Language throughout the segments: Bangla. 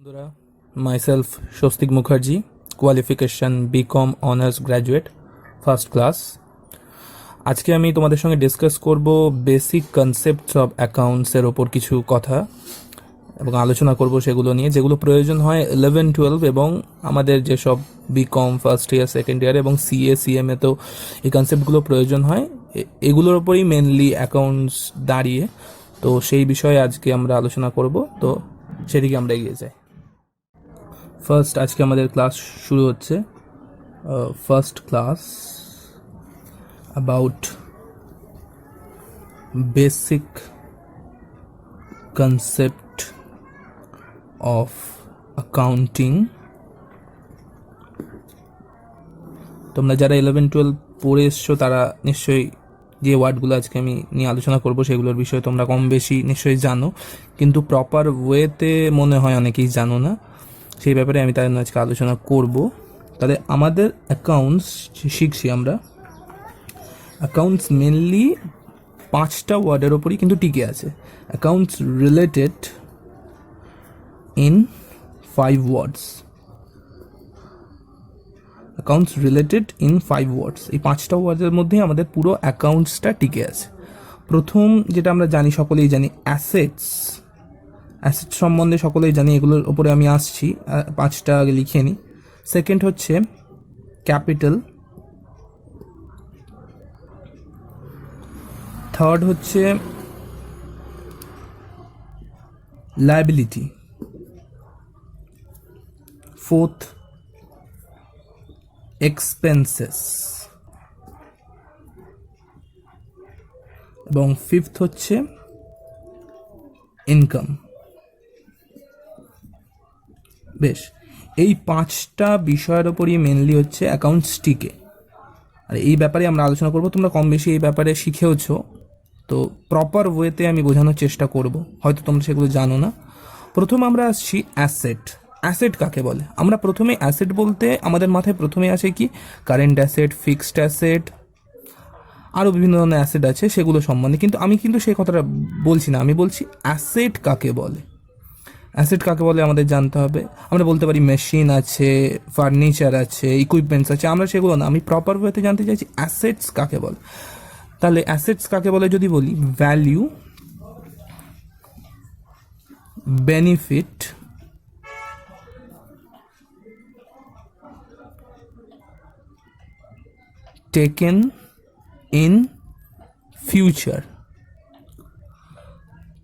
বন্ধুরা, myself Swastik Mukherjee, qualification BCom honours graduate, first class. আজকে আমি তোমাদের সঙ্গে ডিসকাস করব বেসিক কনসেপ্টস অফ অ্যাকাউন্টসের ওপর কিছু কথা এবং আলোচনা করব সেগুলো নিয়ে, যেগুলো প্রয়োজন হয় 11-12 এবং আমাদের যেসব BCom first year, second year এবং সিএমএ তো এই কনসেপ্টগুলো প্রয়োজন হয়। এগুলোর ওপরই মেনলি অ্যাকাউন্টস দাঁড়িয়ে, তো সেই বিষয়ে আজকে আমরা আলোচনা করব। তো সেদিকে আমরা এগিয়ে যাই। ফার্স্ট আজকে আমাদের ক্লাস শুরু হচ্ছে, first class about basic concept of accounting. তোমরা যারা 11-12 পড়ে এসছো তারা নিশ্চয়ই যে ওয়ার্ডগুলো আজকে আমি নিয়ে আলোচনা করব সেগুলোর বিষয়ে তোমরা কম বেশি নিশ্চয়ই জানো, কিন্তু প্রপার ওয়েতে মনে হয় অনেকেই জানো না। সেই ব্যাপারে আমি তাদের আজকে আলোচনা করব। তাহলে আমাদের অ্যাকাউন্টস শিখছি আমরা। অ্যাকাউন্টস মেনলি 5টা ওয়ার্ডের ওপরই কিন্তু টিকে আছে। Accounts related in 5 words. Accounts related in 5 ওয়ার্ডস, এই 5টা ওয়ার্ডের মধ্যেই আমাদের পুরো অ্যাকাউন্টসটা টিকে আছে। প্রথম যেটা আমরা জানি, সকলেই জানি, অ্যাসেটস। অ্যাসেট সম্বন্ধে সকলেই জানি, এগুলোর ওপরে আমি আসছি, 5টা আগে লিখে নিই। সেকেন্ড হচ্ছে ক্যাপিটাল। থার্ড হচ্ছে লায়াবিলিটি। ফোর্থ এক্সপেন্সেস এবং ফিফথ হচ্ছে ইনকাম। বেশ, এই 5টা বিষয়ের ওপরই মেনলি হচ্ছে অ্যাকাউন্টস টিকে, আর এই ব্যাপারে আমরা আলোচনা করব। তোমরা কম বেশি এই ব্যাপারে শিখেওছো, তো প্রপার ওয়েতে আমি বোঝানোর চেষ্টা করব, হয়তো তোমরা সেগুলো জানো না। প্রথম আমরা আসছি অ্যাসেট। অ্যাসেট কাকে বলে? আমরা প্রথমে অ্যাসেট বলতে আমাদের মাথায় প্রথমে আসে কি, কারেন্ট অ্যাসেট, ফিক্সড অ্যাসেট, আরও বিভিন্ন ধরনের অ্যাসেট আছে, সেগুলো সম্বন্ধে। কিন্তু আমি সেই কথাটা বলছি না, আমি বলছি অ্যাসেট কাকে বলে। অ্যাসেট কাকে বলে আমাদের জানতে হবে। আমরা বলতে পারি মেশিন আছে, ফার্নিচার আছে, ইকুইপমেন্টস আছে, আমরা সেগুলো না, আমি প্রপার ওয়েতে জানতে চাইছি অ্যাসেটস কাকে বলে। তাহলে অ্যাসেটস কাকে বলে যদি বলি, value, benefit, taken in future.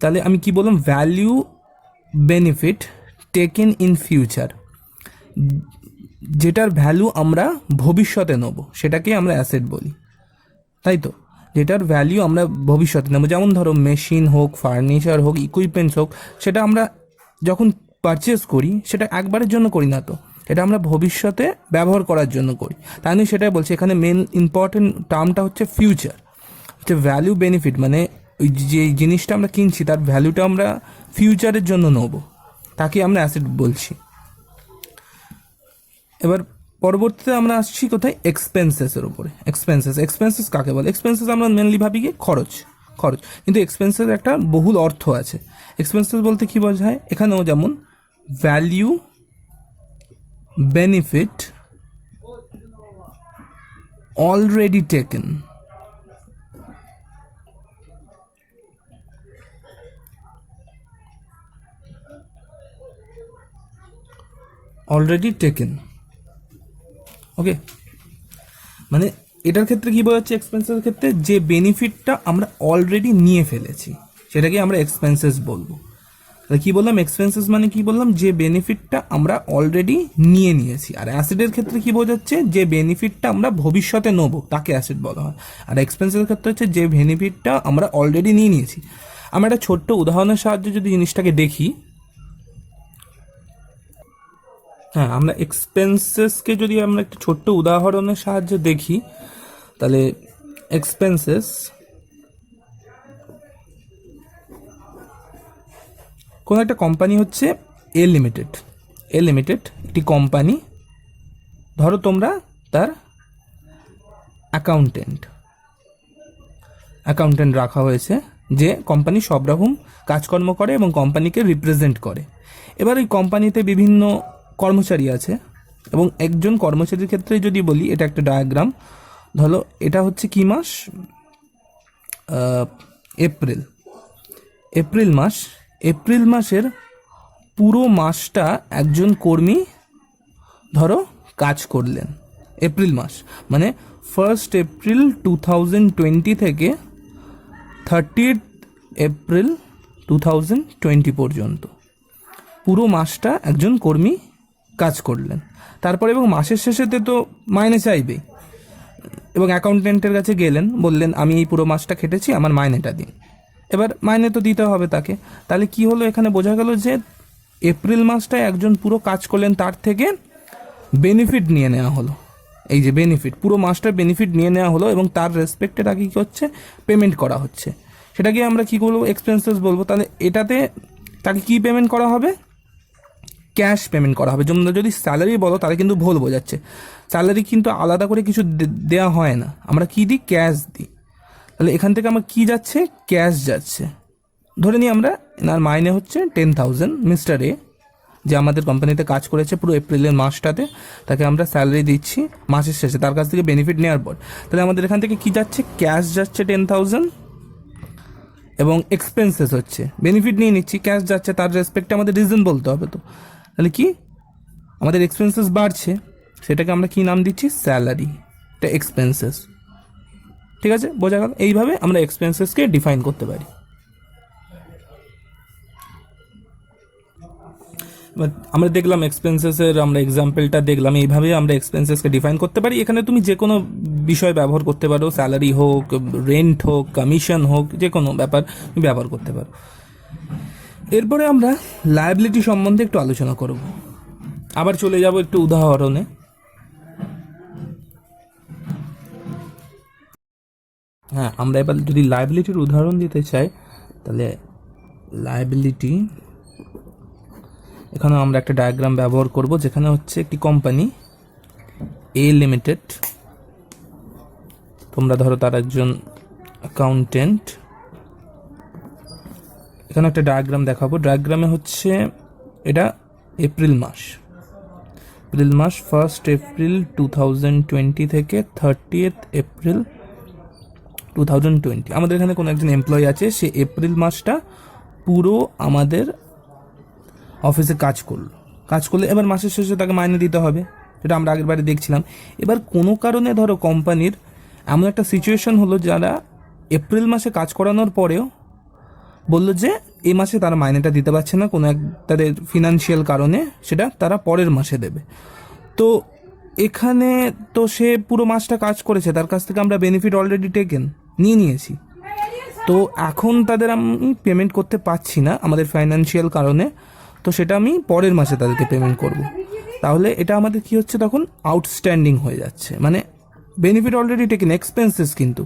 তাহলে আমি কি বললাম? Value, benefit, taken in future. যেটার ভ্যালু আমরা ভবিষ্যতে নেব সেটাকে আমরা অ্যাসেট বলি, তাই তো? যেটার ভ্যালু আমরা ভবিষ্যতে নেব, যেমন ধরো মেশিন হোক, ফার্নিচার হোক, ইকুইপমেন্টস হোক, সেটা আমরা যখন পারচেস করি সেটা একবারের জন্য করি না, তো এটা আমরা ভবিষ্যতে ব্যবহার করার জন্য করি। তাই আমি সেটাই বলছি, এখানে মেন ইম্পর্টেন্ট টার্মটা হচ্ছে ফিউচার, হচ্ছে ভ্যালু বেনিফিট, মানে ওই যে জিনিসটা আমরা কিনছি তার ভ্যালুটা আমরা ফিউচারের জন্য নেব, তাকে আমরা অ্যাসেট বলছি। এবার পরবর্তীতে আমরা আসছি কোথায়? এক্সপেন্সেসের উপরে। এক্সপেন্সেস কাকে বলে? এক্সপেন্সেস আমরা মেনলি ভাবি কি খরচ, কিন্তু এক্সপেন্সের একটা বহুল অর্থ আছে। এক্সপেন্সেস বলতে কি বোঝায়? এখানেও যেমন ভ্যালিউ, বেনিফিট, অলরেডি টেকেন, ওকে। মানে এটার ক্ষেত্রে কি বোঝাচ্ছে? এক্সপেন্সের ক্ষেত্রে যে বেনিফিটটা আমরা অলরেডি নিয়ে ফেলেছি সেটাকে আমরা এক্সপেন্সেস বলবো। তাহলে কি বললাম? এক্সপেন্সেস মানে কি বললাম? যে বেনিফিটটা আমরা অলরেডি নিয়েছি। আর অ্যাসেটের ক্ষেত্রে কি বোঝাচ্ছে? যে বেনিফিটটা আমরা ভবিষ্যতে নেব তাকে অ্যাসেট বলা হয়। আর এক্সপেন্সের ক্ষেত্রে হচ্ছে যে বেনিফিটটা আমরা অলরেডি নিয়েছি। আমরা একটা ছোট্ট উদাহরণের সাহায্যে যদি জিনিসটাকে দেখি, হ্যাঁ, আমরা এক্সপেন্সেসকে যদি আমরা একটা ছোট্ট উদাহরণের সাহায্যে দেখি, তাহলে এক্সপেন্সেস, কোনো একটা কোম্পানি হচ্ছে এ লিমিটেড, একটি কোম্পানি। ধরো তোমরা তার অ্যাকাউন্টেন্ট রাখা হয়েছে, যে কোম্পানি সব রকম কাজকর্ম করে এবং কোম্পানিকে রিপ্রেজেন্ট করে। এবার এই কোম্পানিতে বিভিন্ন কর্মচারী আছে, এবং একজন কর্মচারীর ক্ষেত্রে যদি বলি, এটা একটা ডায়াগ্রাম। ধরো এটা হচ্ছে কি মাস, এপ্রিল। এপ্রিল মাসের পুরো মাসটা একজন কর্মী ধরো কাজ করলেন। এপ্রিল মাস মানে 1 এপ্রিল 2020 থেকে 30 এপ্রিল 2020 পর্যন্ত পুরো মাসটা একজন কর্মী কাজ করলেন। তারপরে এবং মাসের শেষেতে তো মাইনে চাইবে, এবং অ্যাকাউন্টেন্টের কাছে গেলেন, বললেন আমি এই পুরো মাসটা খেটেছি, আমার মাইনেটা দিন। এবার মাইনে তো দিতে হবে তাকে। তাহলে কি হলো, এখানে বোঝা গেল যে এপ্রিল মাসটায় একজন পুরো কাজ করলেন, তার থেকে বেনিফিট নিয়ে নেওয়া হলো। এই যে বেনিফিট, পুরো মাসটার বেনিফিট নিয়ে নেওয়া হলো, এবং তার রেসপেক্টে তাকে কী হচ্ছে, পেমেন্ট করা হচ্ছে। সেটাকে আমরা কী বলবো, এক্সপেন্সেস বলবো। তাহলে এটাতে তাকে কী পেমেন্ট করা হবে, ক্যাশ পেমেন্ট করা হবে। যেমন যদি স্যালারি বলো তাহলে কিন্তু ভুল বোঝাচ্ছে। স্যালারি কিন্তু আলাদা করে কিছু দেওয়া হয় না, আমরা কী দিই, ক্যাশ দিই। তাহলে এখান থেকে আমার কী যাচ্ছে, ক্যাশ যাচ্ছে। ধরে নিই আমরা, এনার মাইনে হচ্ছে 10,000, মিস্টার এ যে আমাদের কোম্পানিতে কাজ করেছে পুরো এপ্রিলের মাসটাতে, তাকে আমরা স্যালারি দিচ্ছি মাসের শেষে তার কাছ থেকে বেনিফিট নেওয়ার পর। তাহলে আমাদের এখান থেকে কী যাচ্ছে, ক্যাশ যাচ্ছে 10,000, এবং এক্সপেন্সেস হচ্ছে, বেনিফিট নিয়ে নিচ্ছি, ক্যাশ যাচ্ছে, তার রেসপেক্টে আমাদের রিজন বলতে হবে। তো তাহলে কি, আমাদের এক্সপেন্সেস বাড়ছে, সেটাকে আমরা কি নাম দিচ্ছি, স্যালারি, এটা এক্সপেন্সেস। ঠিক আছে, বোঝা গেল? এইভাবে আমরা এক্সপেন্সেসকে ডিফাইন করতে পারি। আমরা দেখলাম এক্সপেন্সেসের, আমরা এক্সাম্পলটা দেখলাম, এইভাবে আমরা এক্সপেন্সেসকে ডিফাইন করতে পারি। এখানে তুমি যে কোনো বিষয় ব্যবহার করতে পারো, স্যালারি হোক, রেন্ট হোক, কমিশন হোক, যে কোনো ব্যাপার তুমি ব্যবহার করতে পারো। এরপরে আমরা লায়াবিলিটি সম্বন্ধে একটু আলোচনা করব। আবার চলে যাব একটু উদাহরণে। হ্যাঁ, আমরা এবার যদি লায়াবিলিটির উদাহরণ দিতে চাই, তাহলে লায়াবিলিটি, এখানে আমরা একটা ডায়াগ্রাম ব্যবহার করব, যেখানে হচ্ছে একটি কোম্পানি এ লিমিটেড। তোমরা ধরো তার একজন অ্যাকাউন্টেন্ট। এখানে একটা ডায়াগ্রাম দেখাবো। ডায়াগ্রামে হচ্ছে এটা এপ্রিল মাস, 1 এপ্রিল 2020 থেকে 30 এপ্রিল 2020। আমাদের এখানে কোনো একজন এমপ্লয়ি আছে, সে এপ্রিল মাসটা পুরো আমাদের অফিসে কাজ করলে এবার মাসের শেষে তাকে মাইনে দিতে হবে, যেটা আমরা আগের বারে দেখছিলাম। এবার কোনো কারণে ধরো কোম্পানির এমন একটা সিচুয়েশন হলো, যারা এপ্রিল মাসে কাজ করানোর পরেও বললো যে এই মাসে তারা মাইনেটা দিতে পারছে না, কোনো এক তাদের ফিনান্সিয়াল কারণে, সেটা তারা পরের মাসে দেবে। তো এখানে তো সে পুরো মাসটা কাজ করেছে, তার কাছ থেকে আমরা বেনিফিট অলরেডি নিয়ে নিয়েছি। তো এখন তাদের আমি পেমেন্ট করতে পারছি না আমাদের ফাইন্যান্সিয়াল কারণে, তো সেটা আমি পরের মাসে তাদেরকে পেমেন্ট করব। তাহলে এটা আমাদের কি হচ্ছে, তখন আউটস্ট্যান্ডিং হয়ে যাচ্ছে, মানে বেনিফিট অলরেডি এক্সপেন্সেস কিন্তু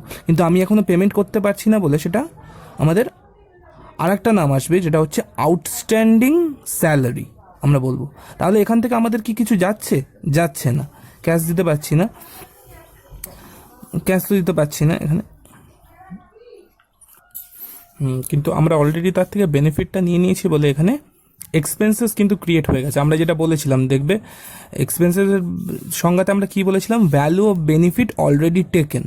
আমি এখনও পেমেন্ট করতে পারছি না বলে সেটা আমাদের আরেকটা নাম আসবে, যেটা হচ্ছে আউটস্ট্যান্ডিং স্যালারি আমরা বলবো। তাহলে এখান থেকে আমাদের কি কিছু যাচ্ছে না, ক্যাশ দিতে পারছি না, ক্যাশ তো দিতে পারছি না এখানে, কিন্তু আমরা অলরেডি তার থেকে বেনিফিটটা নিয়ে নিয়েছি বলে এখানে এক্সপেন্সেস কিন্তু ক্রিয়েট হয়ে গেছে। আমরা যেটা বলেছিলাম, দেখবে এক্সপেন্সেসের সংজ্ঞাতে আমরা কি বলেছিলাম, value of benefit already taken,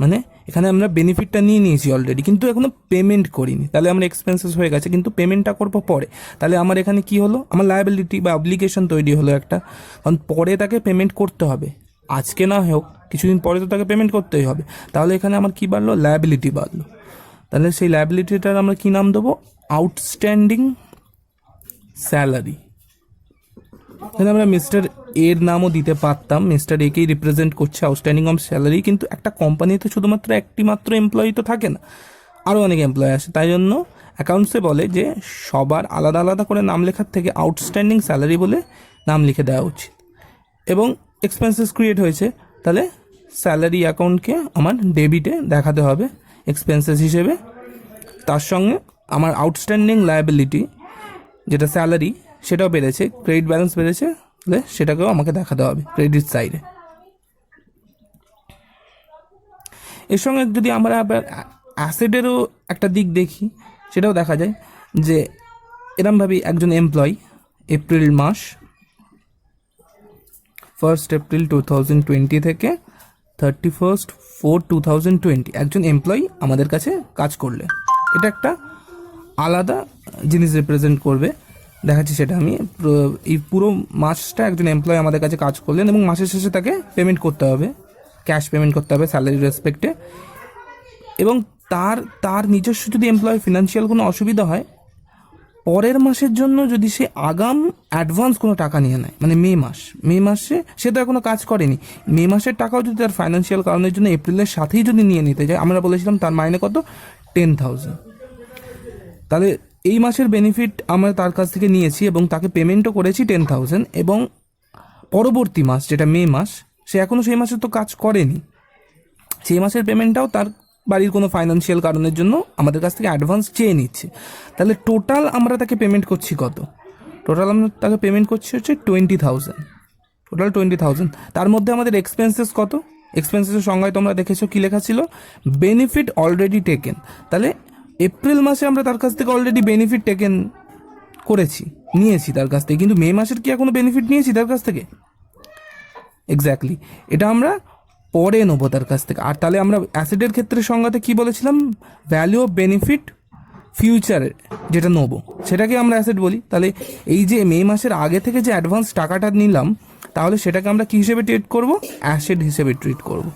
মানে এখানে আমরা বেনিফিটটা নিয়ে নিয়েছি অলরেডি, কিন্তু এখনো পেমেন্ট করিনি। তাহলে আমরা এক্সপেন্সেস হয়ে গেছে, কিন্তু পেমেন্টটা করবো পরে। তাহলে আমার এখানে কি হলো, আমার লায়াবিলিটি বা অব্লিগেশন তৈরি হলো একটা, কারণ পরে তাকে পেমেন্ট করতে হবে, আজকে না হোক কিছুদিন পরে তো তাকে পেমেন্ট করতেই হবে। তাহলে এখানে আমার কি বাড়লো, লায়াবিলিটি বাড়লো। তাহলে সেই লায়াবিলিটিটার আমরা কি নাম দেবো, আউটস্ট্যান্ডিং স্যালারি। এখানে আমরা মিস্টার এর নামও দিতে পারতাম, মিস্টার একেই রিপ্রেজেন্ট করছে আউটস্ট্যান্ডিং অফ স্যালারি। কিন্তু একটা কোম্পানিতে শুধুমাত্র একটি মাত্র এমপ্লয়ি তো থাকে না, আরও অনেক এমপ্লয়ি আসে, তাই জন্য অ্যাকাউন্টসে বলে যে সবার আলাদা আলাদা করে নাম লেখার থেকে আউটস্ট্যান্ডিং স্যালারি বলে নাম লিখে দেওয়া উচিত। এবং এক্সপেন্সেস ক্রিয়েট হয়েছে, তাহলে স্যালারি অ্যাকাউন্টকে আমার ডেবিটে দেখাতে হবে এক্সপেন্সেস হিসেবে। তার সঙ্গে আমার আউটস্ট্যান্ডিং লায়াবিলিটি যেটা স্যালারি, সেটাও বেড়েছে, ক্রেডিট ব্যালেন্স বেড়েছে, তাহলে সেটাকেও আমাকে দেখাতে হবে ক্রেডিট সাইডে। এর সঙ্গে যদি আমরা আবার অ্যাসেটেরও একটা দিক দেখি, সেটাও দেখা যায় যে এরমভাবেই একজন এমপ্লয়ি এপ্রিল মাস, 1 এপ্রিল 2020 থেকে 31/4/2020 একজন এমপ্লয়ি আমাদের কাছে কাজ করলে, এটা একটা আলাদা জিনিস রিপ্রেজেন্ট করবে। দেখাচ্ছি সেটা আমি। এই পুরো মাসটা একজন এমপ্লয়ি আমাদের কাছে কাজ করলেন এবং মাসের শেষে তাকে পেমেন্ট করতে হবে, ক্যাশ পেমেন্ট করতে হবে স্যালারি রেসপেক্টে। এবং তার নিজস্ব যদি এমপ্লয়ি ফিনান্সিয়াল কোনো অসুবিধা হয়, পরের মাসের জন্য যদি সে আগাম অ্যাডভান্স কোনো টাকা নিয়ে নেয়, মানে মে মাসে সে তো এখনো কাজ করেনি, মে মাসের টাকাও যদি তার ফাইন্যান্সিয়াল কারণের জন্য এপ্রিলের সাথেই যদি নিয়ে নিতে যায়, আমরা বলেছিলাম তার মাইনে কত, 10,000। তাহলে এই মাসের বেনিফিট আমরা তার কাছ থেকে নিয়েছি এবং তাকে পেমেন্টও করেছি 10,000, এবং পরবর্তী মাস যেটা মে মাস, সে এখনও সেই মাসে তো কাজ করেনি, সেই মাসের পেমেন্টটাও তার বাড়ির কোনো ফাইন্যান্সিয়াল কারণের জন্য আমাদের কাছ থেকে অ্যাডভান্স চেয়ে নিচ্ছে। তাহলে টোটাল আমরা তাকে পেমেন্ট করছি কত? টোটাল আমরা তাকে পেমেন্ট করছি হচ্ছে 20,000, টোটাল 20,000। তার মধ্যে আমাদের এক্সপেন্সেস কত? এক্সপেন্সেসের সংজ্ঞায় তোমরা দেখেছো কি লেখা ছিল, বেনিফিট অলরেডি টেকেন। তাহলে এপ্রিল মাসে আমরা তার কাছ থেকে অলরেডি বেনিফিট টেকেন নিয়েছি তার কাছ থেকে, কিন্তু মে মাসের কি এখনো বেনিফিট নিয়েছি তার কাছ থেকে? এক্স্যাক্টলি, এটা আমরা পরে নেবো তার কাছ থেকে। আর তাহলে আমরা অ্যাসেটের ক্ষেত্রে সংজ্ঞাতে কি বলেছিলাম, ভ্যালু অফ বেনিফিট ফিউচারে যেটা নেবো সেটাকে আমরা অ্যাসেট বলি। তাহলে এই যে মে মাসের আগে থেকে যে অ্যাডভান্স টাকাটা নিলাম, তাহলে সেটাকে আমরা কী হিসেবে ট্রিট করব, অ্যাসেট হিসেবে ট্রিট করব।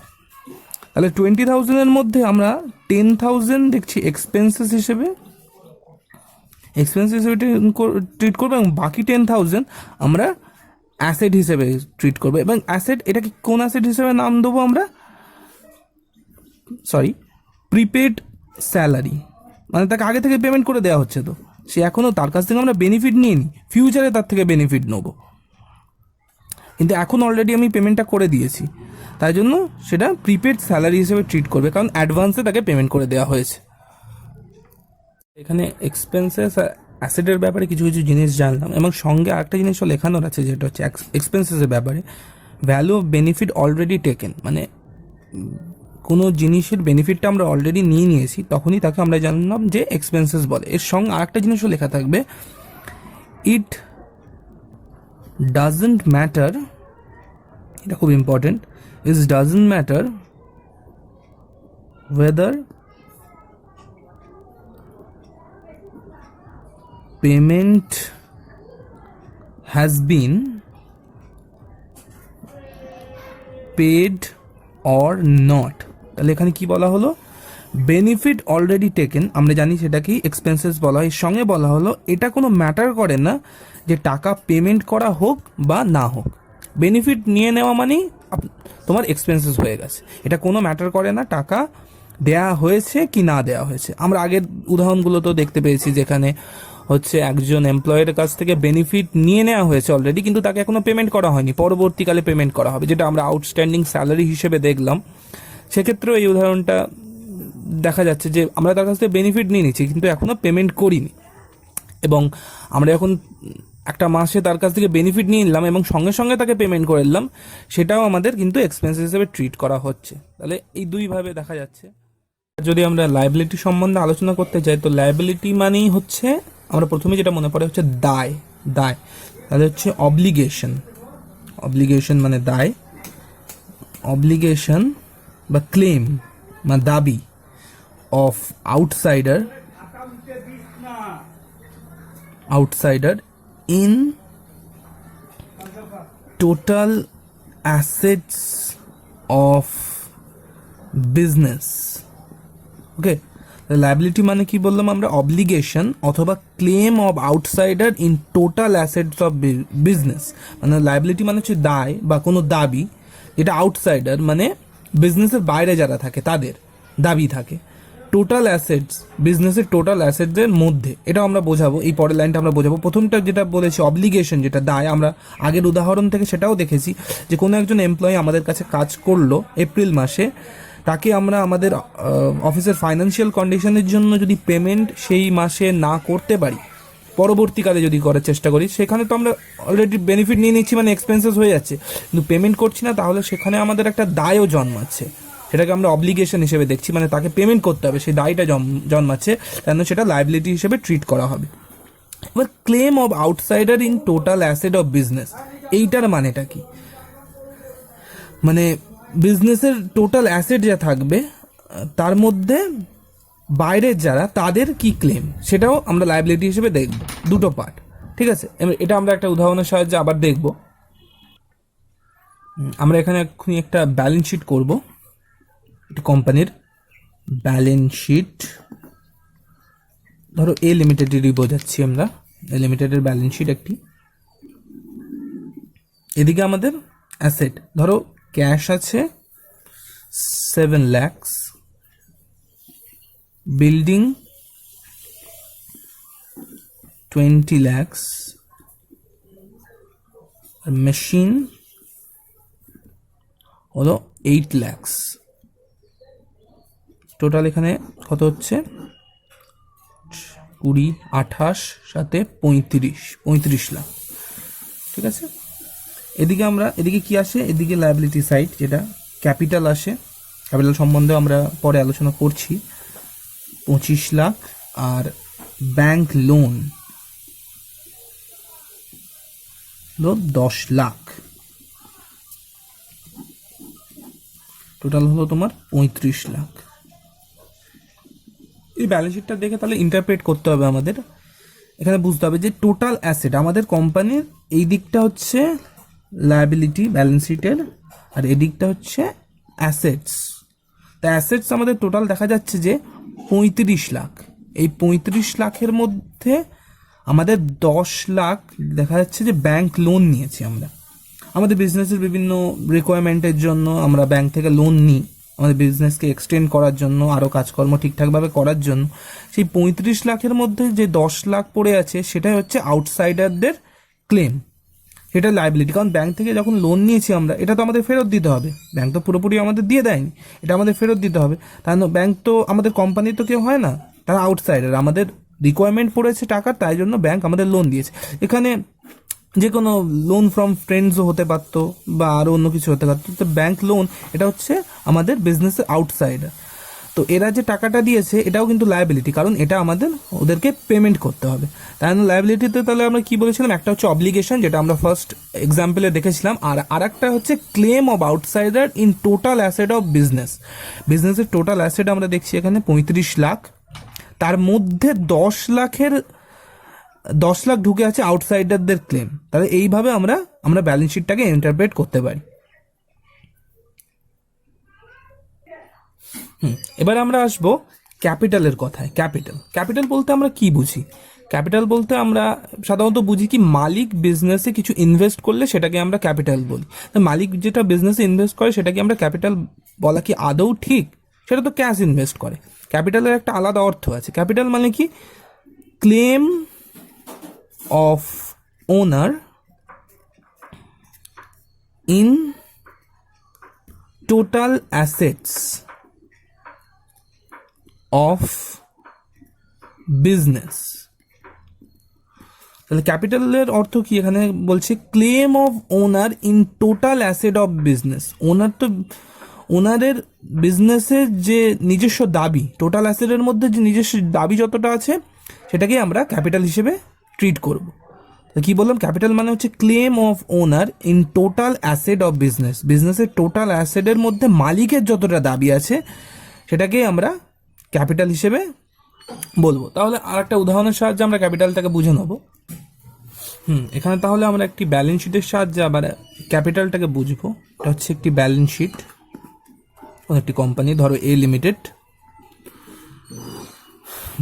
তাহলে 20,000-এর মধ্যে আমরা 10,000 দেখছি এক্সপেন্সেস হিসেবে ট্রিট করবো, এবং বাকি 10,000 আমরা অ্যাসেট হিসেবে ট্রিট করবো। এবং অ্যাসেট, এটা কি কোন অ্যাসেট হিসেবে নাম দেবো আমরা, প্রিপেড স্যালারি, মানে তাকে আগে থেকে পেমেন্ট করে দেওয়া হচ্ছে, তো সে এখনও তার কাছ থেকে আমরা বেনিফিট নিয়ে নিই, ফিউচারে তার থেকে বেনিফিট নেবো, কিন্তু এখন অলরেডি আমি পেমেন্টটা করে দিয়েছি, তাই জন্য সেটা প্রিপেড স্যালারি হিসেবে ট্রিট করবে, কারণ অ্যাডভান্সে তাকে পেমেন্ট করে দেওয়া হয়েছে। এখানে এক্সপেন্সেস আর অ্যাসেটের ব্যাপারে কিছু কিছু জিনিস জানলাম, এবং সঙ্গে আরেকটা জিনিসও লেখানোর আছে, যেটা হচ্ছে এক্সপেন্সেসের ব্যাপারে value of benefit already taken, মানে কোনো জিনিসের বেনিফিটটা আমরা অলরেডি নিয়েছি, তখনই তাকে আমরা জানলাম যে এক্সপেন্সেস বলে। এর সঙ্গে আরেকটা জিনিসও লেখা থাকবে, ইট ডাজন্ট ম্যাটার, এটা খুব important, it doesn't matter whether payment has been paid or not। তাহলে এখানে কি বলা হলো, বেনিফিট অলরেডি টেকেন, আমরা জানি সেটাকেই এক্সপেন্সেস বলা হয়। এর সঙ্গে বলা হলো এটা কোনো ম্যাটার করে না যে টাকা পেমেন্ট করা হোক বা না হোক, বেনিফিট নিয়ে নেওয়া মানেই তোমার এক্সপেন্সেস হয়ে গেছে, এটা কোনো ম্যাটার করে না টাকা দেয়া হয়েছে কি না দেওয়া হয়েছে। আমরা আগের উদাহরণগুলো তো দেখতে পেয়েছি, যেখানে হচ্ছে একজন এমপ্লয়ের কাছ থেকে বেনিফিট নিয়ে নেওয়া হয়েছে অলরেডি, কিন্তু তাকে এখনো পেমেন্ট করা হয়নি, পরবর্তীকালে পেমেন্ট করা হবে, যেটা আমরা আউটস্ট্যান্ডিং স্যালারি হিসেবে দেখলাম। সেক্ষেত্রেও এই উদাহরণটা দেখা যাচ্ছে যে আমরা তার কাছ থেকে বেনিফিট নিয়ে নিচ্ছি, কিন্তু এখনো পেমেন্ট করিনি, এবং আমরা এখন একটা মাসে তার কাছ থেকে বেনিফিট নিয়ে নিলাম এবং সঙ্গে সঙ্গে তাকে পেমেন্ট করে দিলাম, সেটাও আমাদের কিন্তু এক্সপেন্স হিসেবে ট্রিট করা হচ্ছে। তাহলে এই দুইভাবে দেখা যাচ্ছে। যদি আমরা লায়াবিলিটি সম্বন্ধে আলোচনা করতে চাই, তো লায়াবিলিটি মানেই হচ্ছে, আমরা প্রথমে যেটা মনে পড়ে হচ্ছে দায়। তাহলে হচ্ছে অব্লিগেশন মানে দায়, অব্লিগেশন বা ক্লেম বা দাবি of outsider in total assets of business। Okay, liability মানে কি বললাম আমরা, অব্লিগেশন অথবা claim of outsider in total assets of business. মানে লায়াবিলিটি মানে হচ্ছে দায় বা কোনো দাবি, যেটা আউটসাইডার মানে বিজনেসের বাইরে যারা থাকে তাদের দাবি থাকে, টোটাল অ্যাসেটস, বিজনেসের টোটাল অ্যাসেটসের মধ্যে। এটা আমরা বোঝাবো, এই পরের লাইনটা আমরা বোঝাবো। প্রথমটা যেটা বলেছি অব্লিগেশন, যেটা দায়, আমরা আগের উদাহরণ থেকে সেটাও দেখেছি যে কোনো একজন এমপ্লয়ি আমাদের কাছে কাজ করলো এপ্রিল মাসে, তাকে আমরা আমাদের অফিসের ফাইন্যান্সিয়াল কন্ডিশনের জন্য যদি পেমেন্ট সেই মাসে না করতে পারি, পরবর্তীকালে যদি করার চেষ্টা করি, সেখানে তো আমরা অলরেডি বেনিফিট নিয়ে নিচ্ছি, মানে এক্সপেন্সেস হয়ে যাচ্ছে, কিন্তু পেমেন্ট করছি না, তাহলে সেখানে আমাদের একটা দায়ও জন্মাচ্ছে, সেটাকে আমরা অব্লিগেশন হিসেবে দেখছি, মানে তাকে পেমেন্ট করতে হবে, সেই দায়টা জন্মাচ্ছে, কেন সেটা লায়াবিলিটি হিসেবে ট্রিট করা হবে। এবার claim of outsider in total asset of business, এইটার মানেটা কি? মানে বিজনেসের টোটাল অ্যাসেট যা থাকবে তার মধ্যে বাইরের যারা তাদের কি ক্লেম, সেটাও আমরা লায়াবিলিটি হিসেবে দেখব, দুটো পার্ট। ঠিক আছে, এবার এটা আমরা একটা উদাহরণের সাহায্যে আবার দেখব। আমরা এখানে এক্ষুনি একটা ব্যালেন্স শিট করব, একটা কোম্পানির ব্যালেন্স শিট। ধরো এ লিমিটেডেরই বোঝাচ্ছি আমরা, এ লিমিটেডের ব্যালেন্স শিট একটি। এদিকে আমাদের অ্যাসেট, ধরো ক্যাশ আছে 7 lakhs, বিল্ডিং 20 lakhs, আর মেশিন হলো 8 lakhs। টোটাল এখানে কত হচ্ছে? 20, 28 সাথে 35 লাখ। ঠিক আছে, এদিকে কি আসে? এদিকে লায়াবিলিটি সাইড, যেটা ক্যাপিটাল আসে। ক্যাপিটাল সম্বন্ধে আমরা পরে আলোচনা করছি। 25 লাখ, আর ব্যাংক লোন 10 লাখ। টোটাল হলো তোমার 35 লাখ। এই ব্যালেন্স শিটটা দেখে তাহলে ইন্টারপ্রেট করতে হবে আমাদের। এখানে বুঝতে হবে যে টোটাল অ্যাসেট আমাদের কোম্পানির এই দিকটা হচ্ছে লায়াবিলিটি ব্যালেন্স শিটের, আর এই দিকটা হচ্ছে অ্যাসেটস। তা অ্যাসেটস আমাদের টোটাল দেখা যাচ্ছে যে 35 লাখ। এই 35 লাখের মধ্যে আমাদের 10 লাখ দেখা যাচ্ছে যে ব্যাংক লোন নিয়েছি আমরা। আমাদের বিজনেসের বিভিন্ন রিকোয়ারমেন্টের জন্য আমরা ব্যাংক থেকে লোন নিই, আমাদের বিজনেসকে এক্সটেন্ড করার জন্য, আরও কাজকর্ম ঠিকঠাকভাবে করার জন্য। সেই 35 লাখের মধ্যে যে 10 লাখ পড়ে আছে সেটাই হচ্ছে আউটসাইডারদের ক্লেম, সেটা লায়াবিলিটি। কারণ ব্যাংক থেকে যখন লোন নিয়েছি আমরা, এটা তো আমাদের ফেরত দিতে হবে। ব্যাংক তো পুরোপুরি আমাদের দিয়ে দেয়নি, এটা আমাদের ফেরত দিতে হবে। কারণ ব্যাংক তো আমাদের কোম্পানির তো কেউ হয় না, তারা আউটসাইডার। আমাদের রিকোয়ারমেন্ট পড়েছে টাকার, তাই জন্য ব্যাংক আমাদের লোন দিয়েছে। এখানে যে কোনো লোন ফ্রম ফ্রেন্ডসও হতে পারতো বা আরও অন্য কিছু হতে পারতো। তো ব্যাংক লোন এটা হচ্ছে আমাদের বিজনেসের আউটসাইডার। তো এরা যে টাকাটা দিয়েছে এটাও কিন্তু লায়াবিলিটি, কারণ এটা আমাদের ওদেরকে পেমেন্ট করতে হবে। তাই জন্য লায়াবিলিটিতে তাহলে আমরা কি বলেছিলাম? একটা হচ্ছে অব্লিগেশন, যেটা আমরা ফার্স্ট এক্সাম্পলে দেখেছিলাম, আর একটা হচ্ছে claim of outsider in total asset of business. বিজনেসের টোটাল অ্যাসেট আমরা দেখছি এখানে 35 লাখ, তার মধ্যে 10 লাখ ঢুকে আছে আউটসাইডারদের ক্লেম। তাহলে এইভাবে আমরা ব্যালেন্স শিটটাকে ইন্টারপ্রেট করতে পারি। এবার আমরা আসবো ক্যাপিটালের কথায়। ক্যাপিটাল বলতে আমরা কি বুঝি? ক্যাপিটাল বলতে আমরা সাধারণত বুঝি কি, মালিক বিজনেসে কিছু ইনভেস্ট করলে সেটাকে আমরা ক্যাপিটাল বলি। মালিক যেটা বিজনেসে ইনভেস্ট করে সেটাকে আমরা ক্যাপিটাল বলা কি আদৌ ঠিক? সেটা তো ক্যাশ ইনভেস্ট করে। ক্যাপিটালের একটা আলাদা অর্থ আছে। ক্যাপিটাল মানে কি? Claim of owner in total assets of business। তাহলে ক্যাপিটালের অর্থ কি? এখানে বলছে claim of owner in total asset of business. Owner তো ওনারের বিজনেসের যে নিজস্ব দাবি, টোটাল অ্যাসেটের মধ্যে যে নিজস্ব দাবি যতটা আছে সেটাকে আমরা ক্যাপিটাল হিসেবে ট্রিট করব। তো কি বললাম? ক্যাপিটাল মানে হচ্ছে claim of owner in total asset of business. বিজনেসের টোটাল অ্যাসেটের মধ্যে মালিকের যতটা দাবি আছে সেটাকেই আমরা ক্যাপিটাল হিসেবে বলবো। তাহলে আর একটা উদাহরণের সাহায্যে আমরা ক্যাপিটালটাকে বুঝে নেব। এখানে তাহলে আমরা একটি ব্যালেন্স শিটের সাহায্যে আবার ক্যাপিটালটাকে বুঝবো। এটা হচ্ছে একটি ব্যালেন্স শিট, একটি কোম্পানি, ধরো এ লিমিটেড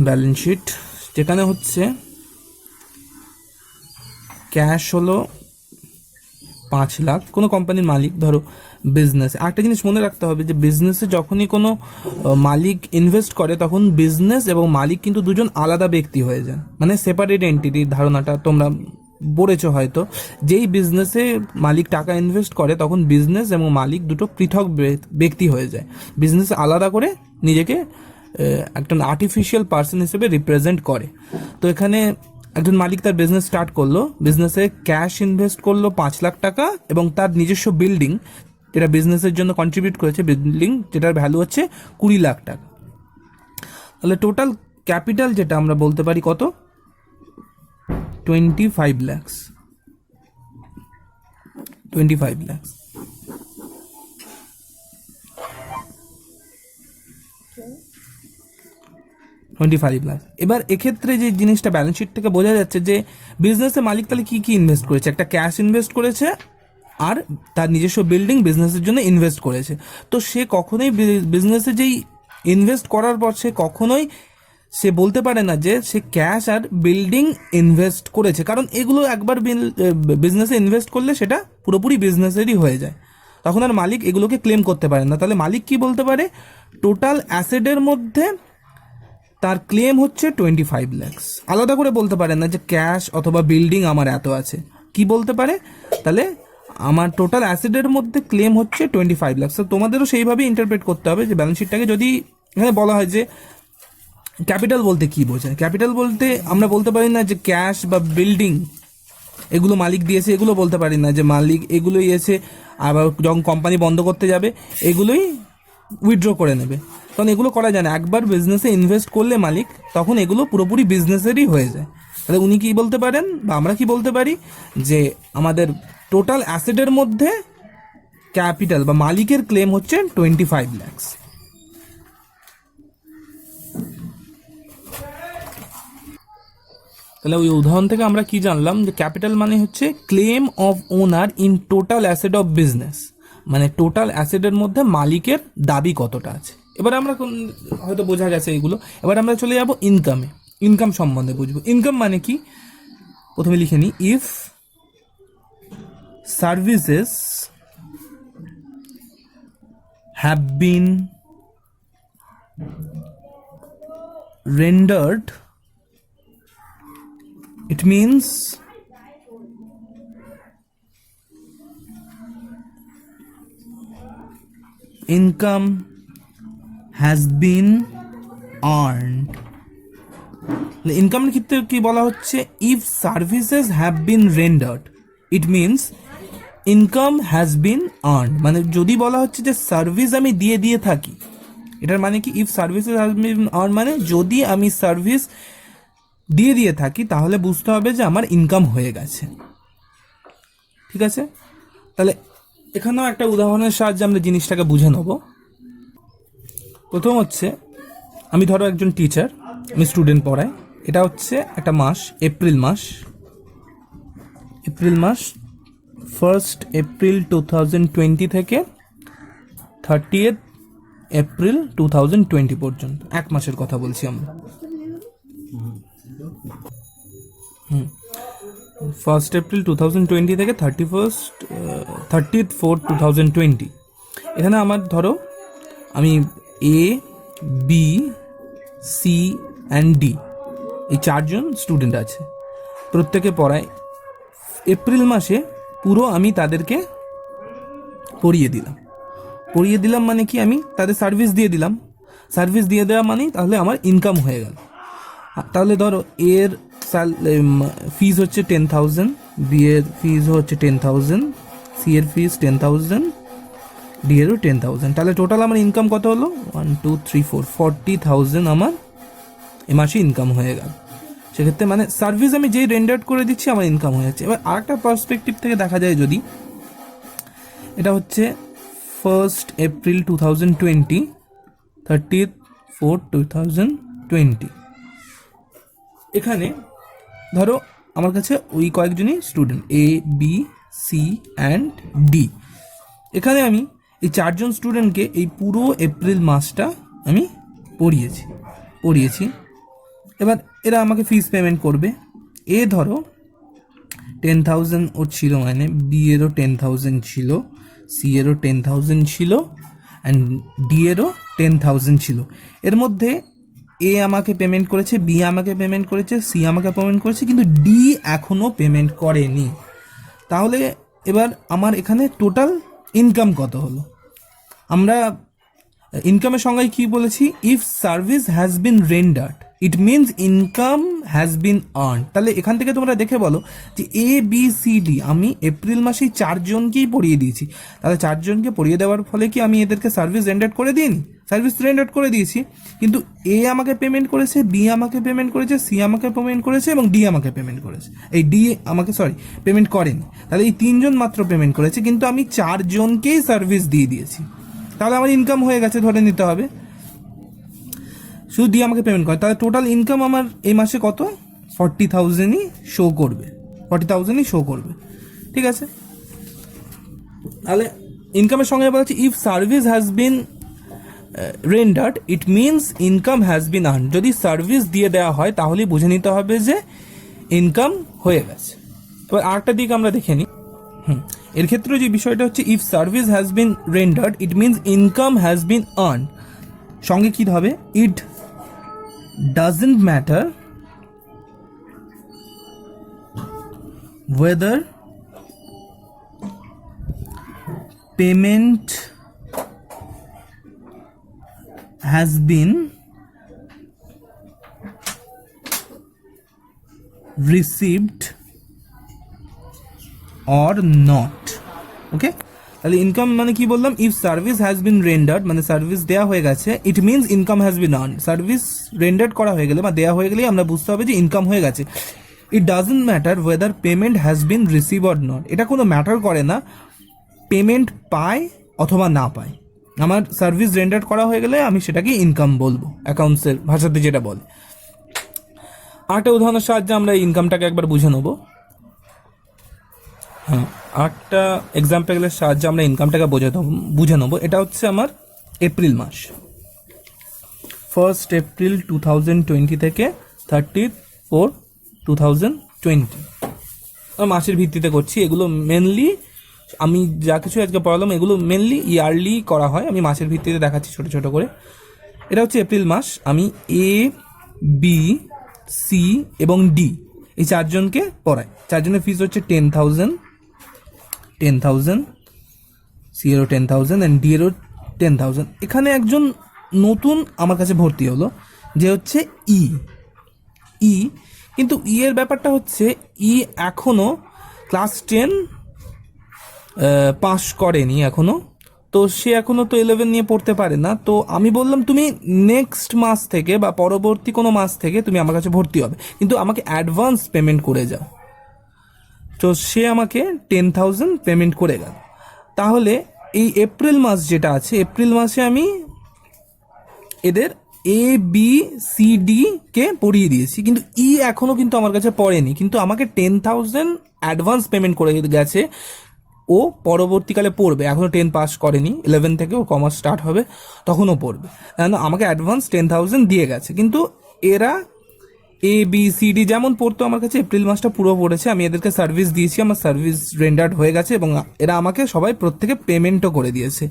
ব্যালেন্স শিট, যেখানে হচ্ছে ক্যাশ হলো 5 লাখ। কোনো কোম্পানির মালিক, ধরো বিজনেস। একটা জিনিস মনে রাখতে হবে যে বিজনেসে যখনই কোনো মালিক ইনভেস্ট করে তখন বিজনেস এবং মালিক কিন্তু দুজন আলাদা ব্যক্তি হয়ে যান, মানে সেপারেট এন্টিটি। ধারণাটা তোমরা পড়েছো হয়তো। যেই বিজনেসে মালিক টাকা ইনভেস্ট করে তখন বিজনেস এবং মালিক দুটো পৃথক ব্যক্তি হয়ে যায়। বিজনেস আলাদা করে নিজেকে একটা আর্টিফিশিয়াল পার্সন হিসেবে রিপ্রেজেন্ট করে। তো এখানে একজন মালিক তার বিজনেস স্টার্ট করলো, বিজনেসে ক্যাশ ইনভেস্ট করলো 5 লাখ টাকা, এবং তার নিজস্ব বিল্ডিং যেটা বিজনেসের জন্য কন্ট্রিবিউট করেছে, বিল্ডিং যেটার ভ্যালু হচ্ছে 20 লাখ টাকা। তাহলে টোটাল ক্যাপিটাল যেটা আমরা বলতে পারি কত? 25 lakhs, 25 lakhs। এবার এক্ষেত্রে যে জিনিসটা ব্যালেন্স শিট থেকে বোঝা যাচ্ছে যে বিজনেসের মালিক তাহলে কি কি ইনভেস্ট করেছে, একটা ক্যাশ ইনভেস্ট করেছে আর তার নিজস্ব বিল্ডিং বিজনেসের জন্য ইনভেস্ট করেছে। তো সে কখনোই বিজনেসে যেই ইনভেস্ট করার পর সে বলতে পারে না যে সে ক্যাশ আর বিল্ডিং ইনভেস্ট করেছে, কারণ এগুলো একবার বিজনেসে ইনভেস্ট করলে সেটা পুরোপুরি বিজনেসেরই হয়ে যায়, তখন আর মালিক এগুলোকে ক্লেম করতে পারে না। তাহলে মালিক কি বলতে পারে, টোটাল অ্যাসেটের মধ্যে তার ক্লেম হচ্ছে 25 lakhs, আলাদা করে বলতে পারে না যে ক্যাশ অথবা বিল্ডিং আমার এত আছে। কি বলতে পারে, তাহলে আমার টোটাল অ্যাসেটের মধ্যে ক্লেম হচ্ছে 25 lakhs। তো তোমাদেরও সেইভাবে ইন্টারপ্রেট করতে হবে যে ব্যালেন্স শিটটাকে যদি এখানে বলা হয় যে ক্যাপিটাল বলতে কি বোঝায়। ক্যাপিটাল বলতে আমরা বলতে পারি না যে ক্যাশ বা বিল্ডিং এগুলো মালিক দিয়েছে, এগুলো বলতে পারি না যে মালিক এগুলোই এসে আবার যখন কোম্পানি বন্ধ করতে যাবে এগুলোই উইথড্র করে নেবে, কারণ এগুলো করা যায় না। একবার বিজনেসে ইনভেস্ট করলে মালিক, তখন এগুলো পুরোপুরি বিজনেসেরই হয়ে যায়। তাহলে উনি কি বলতে পারেন বা আমরা কি বলতে পারি যে আমাদের টোটাল অ্যাসেটের মধ্যে ক্যাপিটাল বা মালিকের ক্লেম হচ্ছে 25 lakhs। তাহলে ওই উদাহরণ থেকে আমরা কি জানলাম যে ক্যাপিটাল মানে হচ্ছে claim of owner in total asset of business, মানে টোটাল অ্যাসেটের মধ্যে মালিকের দাবি কতটা আছে। এবার আমরা হয়তো বোঝা গেছে এগুলো। এবার আমরা চলে যাব ইনকামে, ইনকাম সম্বন্ধে বুঝবো। ইনকাম মানে কি, প্রথমে লিখে নিই, if services have been rendered, it means income has been earned। ইনকামের ক্ষেত্রে কি বলা হচ্ছে, if services have been rendered it means income has been earned। মানে যদি বলা হচ্ছে যে সার্ভিস আমি দিয়ে থাকি, এটার মানে কি, if services has bin earn মানে যদি আমি সার্ভিস দিয়ে থাকি তাহলে বুঝতে হবে যে আমার ইনকাম হয়ে গেছে। ঠিক আছে, তাহলে এখানেও একটা উদাহরণের সাহায্যে আমরা জিনিসটাকে বুঝে নেব। প্রথম হচ্ছে, আমি ধরো একজন টিচার, আমি স্টুডেন্ট পড়াই। এটা হচ্ছে একটা মাস, এপ্রিল মাস। 1st April 2020 থেকে 30th April 2020 পর্যন্ত, এক মাসের কথা বলছি আমরা। 1st April 2020 থেকে 30th 4 2020। এখানে আমার ধরো আমি A, B, C and D এই 4 জন স্টুডেন্ট আছে, প্রত্যেকে পড়ায়। এপ্রিল মাসে পুরো আমি তাদেরকে পড়িয়ে দিলাম মানে কি, আমি তাদের সার্ভিস দিয়ে দিলাম। সার্ভিস দিয়ে দেওয়া মানে তাহলে আমার ইনকাম হয়ে গেল। তাহলে ধরো এর ফিজ হচ্ছে 10,000, বি এর ফিজ হচ্ছে 10,000, সি এর ফিজ 10,000, ডি এরও 10,000। তাহলে টোটাল আমার ইনকাম কত হলো, 1 2 3 4 40,000 আমার এ মাসে ইনকাম হয়ে গেল। সেক্ষেত্রে মানে সার্ভিস আমি যেই রেন্ডার করে দিচ্ছি আমার ইনকাম হয়ে যাচ্ছে। এবার আরেকটা পার্সপেক্টিভ থেকে দেখা যায়, যদি এটা হচ্ছে 1st April 2020, 30th 4 2020। এখানে ধরো আমার কাছে ওই কয়েকজনই student, A, B, C and D। এখানে আমি এই 4 জন স্টুডেন্টকে এই পুরো এপ্রিল মাসটা আমি পড়িয়েছি। এবার এরা আমাকে ফিস পেমেন্ট করবে। এ ধরো 10,000 ওর ছিল, মানে বি এরও 10,000 ছিল, সি এরও 10,000 ছিল অ্যান্ড ডি এরও 10,000 ছিল। এর মধ্যে এ আমাকে পেমেন্ট করেছে, বি আমাকে পেমেন্ট করেছে, সি আমাকে পেমেন্ট করেছে, কিন্তু ডি এখনও পেমেন্ট করেনি। তাহলে এবার আমার এখানে টোটাল ইনকাম কত হলো। আমরা ইনকামের সংজ্ঞায় কি বলেছি, if service has been rendered it means income has bin earn. তাহলে এখান থেকে তোমরা দেখে বলো যে এ বি সি ডি আমি এপ্রিল মাসেই 4 জনকেই পড়িয়ে দিয়েছি, তাহলে 4 জনকে পড়িয়ে দেওয়ার ফলে কি আমি এদেরকে সার্ভিস রেন্ডার করে দিইনি? সার্ভিস রেন্ডার করে দিয়েছি, কিন্তু এ আমাকে পেমেন্ট করেছে, বি আমাকে পেমেন্ট করেছে, সি আমাকে পেমেন্ট করেছে এবং ডি আমাকে পেমেন্ট করেছে। এই ডি আমাকে পেমেন্ট করেনি, তাহলে এই 3 জন মাত্র পেমেন্ট করেছে, কিন্তু আমি 4 জনকেই সার্ভিস দিয়ে দিয়েছি, তাহলে আমার ইনকাম হয়ে গেছে ধরে নিতে হবে। শুধু দিয়ে আমাকে পেমেন্ট করে, তাহলে টোটাল ইনকাম আমার এই মাসে কত? 40,000ই শো করবে, 40,000ই শো করবে। ঠিক আছে, তাহলে ইনকামের সঙ্গে বলা হচ্ছে if service has been rendered it means income has bin earn. যদি সার্ভিস দিয়ে দেওয়া হয় তাহলেই বুঝে নিতে হবে যে ইনকাম হয়ে গেছে। এবার আরেকটা দিক আমরা দেখে নিই। এর ক্ষেত্রে যে বিষয়টা হচ্ছে if service has been rendered it means income has bin earn, সঙ্গে কী হবে? ইট doesn't matter whether payment has been received or not. Okay, তাহলে ইনকাম মানে কি বললাম? If service has been rendered মানে সার্ভিস দেওয়া হয়ে গেছে, it means income has bin earn. Service rendered করা হয়ে গেলে বা দেওয়া হয়ে গেলেই আমরা বুঝতে হবে যে ইনকাম হয়ে গেছে। ইট doesn't matter whether payment has bin receive or not, এটা কোনো ম্যাটার করে না পেমেন্ট পায় অথবা না পায়। আমার সার্ভিস রেন্ডার্ড করা হয়ে গেলে আমি সেটাকে ইনকাম বলবো, অ্যাকাউন্টসের ভাষাতে যেটা বলে। আরেকটা উদাহরণের সাহায্যে আমরা ইনকামটাকে একবার বুঝে নেবো। হ্যাঁ, আরেকটা এক্সাম্পলের সাহায্যে আমরা ইনকামটাকে বুঝে নেবো। এটা হচ্ছে আমার এপ্রিল মাস, 1 এপ্রিল 2020 থেকে 30/4/2020 মাসের ভিত্তিতে করছি। এগুলো মেনলি আমি যা কিছু আজকে পড়ালাম এগুলো মেনলি ইয়ারলি করা হয়, আমি মাসের ভিত্তিতে দেখাচ্ছি ছোট ছোট করে। এটা হচ্ছে এপ্রিল মাস, আমি এ বি সি এবং ডি এই 4 জনকে পড়াই। 4 জনের ফিস হচ্ছে 10,000, সি এরও 10,000 অ্যান্ড ডি এরও 10,000। এখানে একজন নতুন আমার কাছে ভর্তি হলো যে হচ্ছে ই, কিন্তু ই এর ব্যাপারটা হচ্ছে ই এখনও ক্লাস 10 পাস করেনি এখনও, তো সে এখনও তো 11 নিয়ে পড়তে পারে না। তো আমি বললাম তুমি নেক্সট মাস থেকে বা পরবর্তী কোনো মাস থেকে তুমি আমার কাছে ভর্তি হবে, কিন্তু আমাকে অ্যাডভান্স পেমেন্ট করে যাও। তো সে আমাকে 10,000 পেমেন্ট করে গেল। তাহলে এই এপ্রিল মাস যেটা আছে, এপ্রিল মাসে আমি এদের এ বি সি ডি কে পড়িয়ে দিয়েছি, কিন্তু ই এখনও কিন্তু আমার কাছে পড়েনি, কিন্তু আমাকে 10,000 অ্যাডভান্স পেমেন্ট করে গেছে। ও পরবর্তীকালে পড়বে, এখনও 10 পাস করেনি, 11 থেকে ও কমার্স স্টার্ট হবে, তখনও পড়বে। কেন আমাকে অ্যাডভান্স 10,000 দিয়ে গেছে, কিন্তু এরা এ বি সি ডি যেমন পড়তো আমার কাছে এপ্রিল মাসটা পুরো পড়েছে, আমি এদেরকে সার্ভিস দিয়েছি, আমার সার্ভিস রেন্ডার্ড হয়ে গেছে এবং এরা আমাকে সবাই প্রত্যেকে পেমেন্টও করে দিয়েছে।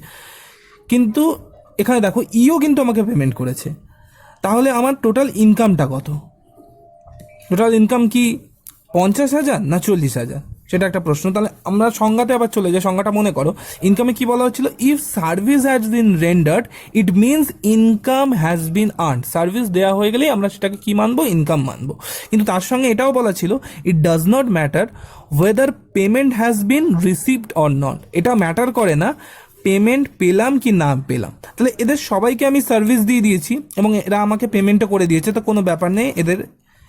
কিন্তু এখানে দেখো ইও কিন্তু আমাকে পেমেন্ট করেছে, তাহলে আমার টোটাল ইনকামটা কত? টোটাল ইনকাম কি 50,000 না 40,000? সেটা একটা প্রশ্ন। তাহলে আমরা সংজ্ঞাতে আবার চলে যাই। সংজ্ঞাটা মনে করো, ইনকামে কি বলা হচ্ছিল? If service has been rendered it means income has bin earn. Service দেওয়া হয়ে গেলেই আমরা সেটাকে কি মানবো? ইনকাম মানবো। কিন্তু তার সঙ্গে এটাও বলা ছিল it does not matter whether payment has bin received or not. এটা ম্যাটার করে না পেমেন্ট পেলাম কি না পেলাম। তাহলে এদের সবাইকে আমি সার্ভিস দিয়ে দিয়েছি এবং এরা আমাকে পেমেন্টও করে দিয়েছে, তো কোনো ব্যাপার নেই, এদের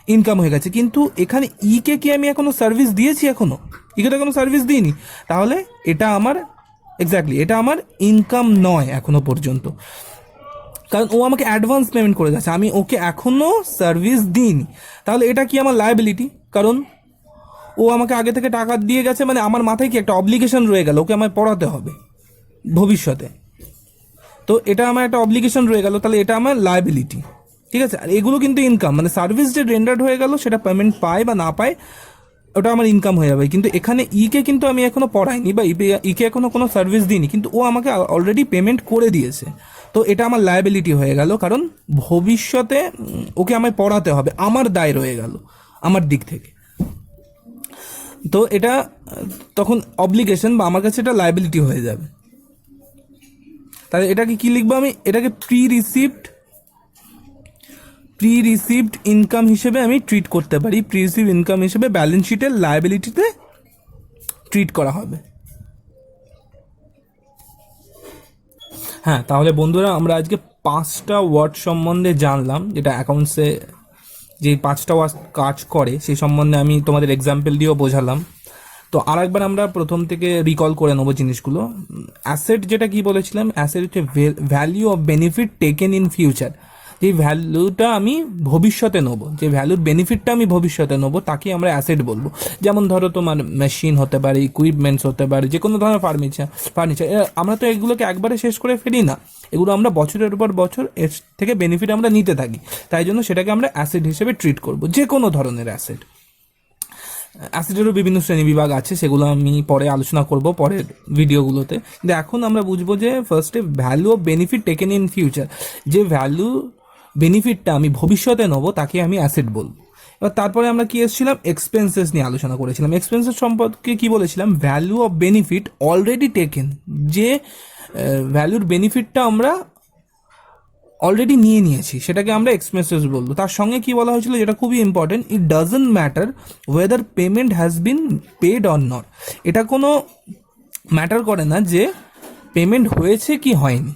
ইনকাম হয়ে গেছে। কিন্তু এখানে ইকে কি আমি এখনো সার্ভিস দিয়েছি? এখনো ইকে তো কোনো সার্ভিস দিইনি, তাহলে এটা আমার এক্স্যাক্টলি এটা আমার ইনকাম নয় এখনো পর্যন্ত, কারণ ও আমাকে অ্যাডভান্স পেমেন্ট করে গেছে, আমি ওকে এখনো সার্ভিস দিইনি। তাহলে এটা কি আমার লায়াবিলিটি, কারণ ও আমাকে আগে থেকে টাকা দিয়ে গেছে, মানে আমার মাথায় কি একটা অব্লিগেশন রয়ে গেল, ওকে আমায় পড়াতে হবে ভবিষ্যতে, তো এটা আমার একটা অব্লিগেশন রয়ে গেল, তাহলে এটা আমার লায়াবিলিটি। ঠিক আছে, আর এগুলো কিন্তু ইনকাম, মানে সার্ভিস যে রেন্ডার্ড হয়ে গেল সেটা পেমেন্ট পায় বা না পায় ওটা আমার ইনকাম হয়ে যাবে। কিন্তু এখানে ইকে কিন্তু আমি এখনো পড়াইনি বা ইকে এখনো কোনো সার্ভিস দিইনি, কিন্তু ও আমাকে অলরেডি পেমেন্ট করে দিয়েছে, তো এটা আমার লায়াবিলিটি হয়ে গেল, কারণ ভবিষ্যতে ওকে আমায় পড়াতে হবে, আমার দায় রয়ে গেল আমার দিক থেকে। তো এটা তখন অব্লিগেশন বা আমার কাছে এটা লায়াবিলিটি হয়ে যাবে। তাহলে এটাকে কি লিখবো আমি? এটাকে pre received pre received income হিসেবে আমি ট্রিট করতে পারি, প্রি রিসিভ ইনকাম হিসেবে ব্যালেন্স শিটের লায়াবিলিটিতে ট্রিট করা হবে। হ্যাঁ, তাহলে বন্ধুরা আমরা আজকে 5টা ওয়ার্ড সম্বন্ধে জানলাম, যেটা অ্যাকাউন্টসে যে 5টা ওয়ার্ড কাজ করে সেই সম্বন্ধে আমি তোমাদের এক্সাম্পল দিয়েও বোঝালাম। তো আরেকবার আমরা প্রথম থেকে রিকল করে নেবো জিনিসগুলো। অ্যাসেট যেটা কি বলেছিলাম, অ্যাসেট হচ্ছে value of benefit taken in future. যে ভ্যালুটা আমি ভবিষ্যতে নেবো, যে ভ্যালুর বেনিফিটটা আমি ভবিষ্যতে নেবো তাকে আমরা অ্যাসেট বলবো। যেমন ধরো তোমার মেশিন হতে পারে, ইকুইপমেন্টস হতে পারে, যে কোনো ধরনের ফার্নিচার আমরা তো এগুলোকে একবারে শেষ করে ফেলি না, এগুলো আমরা বছরের পর বছর এর থেকে বেনিফিট আমরা নিতে থাকি, তাই জন্য সেটাকে আমরা অ্যাসেট হিসেবে ট্রিট করবো, যে কোনো ধরনের অ্যাসেট। অ্যাসেটেরও বিভিন্ন শ্রেণী বিভাগ আছে, সেগুলো আমি পরে আলোচনা করব পরের ভিডিওগুলোতে। কিন্তু এখন আমরা বুঝবো যে ফার্স্টে value of benefit taken in future, যে ভ্যালু বেনিফিটটা আমি ভবিষ্যতে নেবো তাকে আমি অ্যাসেট বলবো। এবার তারপরে আমরা কি এসেছিলাম, এক্সপেন্সেস নিয়ে আলোচনা করেছিলাম। এক্সপেন্সেস সম্পর্কে কি বলেছিলাম, value of benefit already taken, যে ভ্যালুর বেনিফিটটা আমরা অলরেডি নিয়ে নিয়েছি সেটাকে আমরা এক্সপেন্সেস বলবো। তার সঙ্গে কি বলা হয়েছিল, যেটা খুবই important, it doesn't matter whether payment has been paid or not. এটা কোনো ম্যাটার করে না যে পেমেন্ট হয়েছে কি হয়নি,